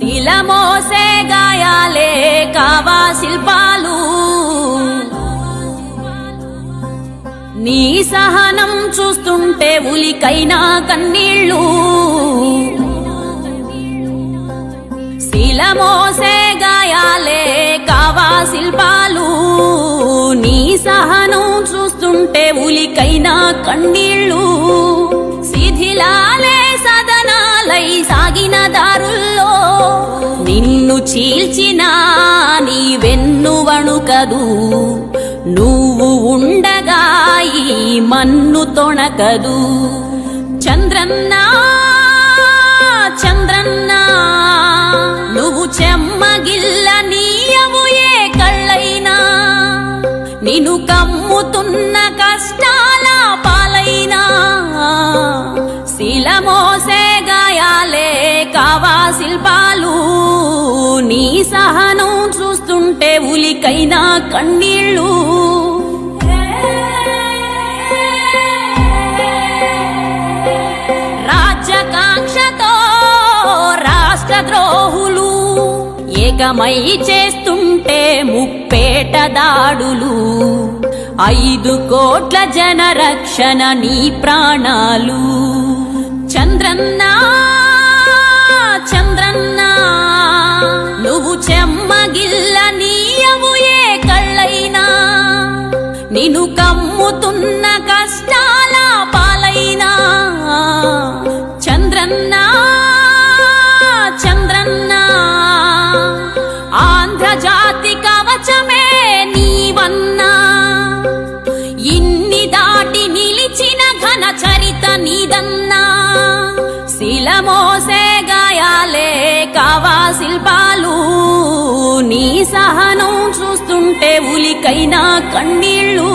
శిలమోసే గాయాలే కావా శిల్పాలు నీ సహనం చూస్తుంటే ఉలికైనా కన్నీళ్ళు శిలమోసే గాయాలే కావా శిల్పాలు నీ సహనం చూస్తుంటే ఉలికైనా కన్నీళ్ళు శిథిలాలే సదనాలై సాగిన దారుల్లో నిన్ను చీల్చిన నీ వెన్ను వణుకదు నువ్వు ఉండగా ఈ మన్ను తొణకదు చంద్రన్నా చంద్రన్నా నువ్వు చెమ్మగిల్ల నీయవు ఏ కళ్ళైనా నిన్ను కమ్ముతున్న కష్టాల పాలైనా శిలమోసే గాయాలే కావా శిల్పాలు నీ సహనం చూస్తుంటే ఉలికైనా కన్నీళ్ళు రాజ్యకాంక్షతో రాష్ట్రద్రోహులు ఏకమై చేస్తుంటే ముప్పేట దాడులు 5 కోట్ల జన రక్షణ నీ ప్రాణాలు చంద్రన్నా చంద్రన్నా నువ్వు చెమ్మగిల్ల నీయవు ఏ కళ్ళైనా నిన్ను కమ్ముతున్న కష్టాల పాలైనా చంద్రన్నా చంద్రన్నా ఆంధ్రజాతి కవచమే నీవన్నా ఇన్ని దాటి నిలిచిన ఘన చరిత నీదన్నా శిలమోసే గాయాలే కావా శిల్పాలు నీ సహనం చూస్తుంటే ఉలికైనా కన్నీళ్ళు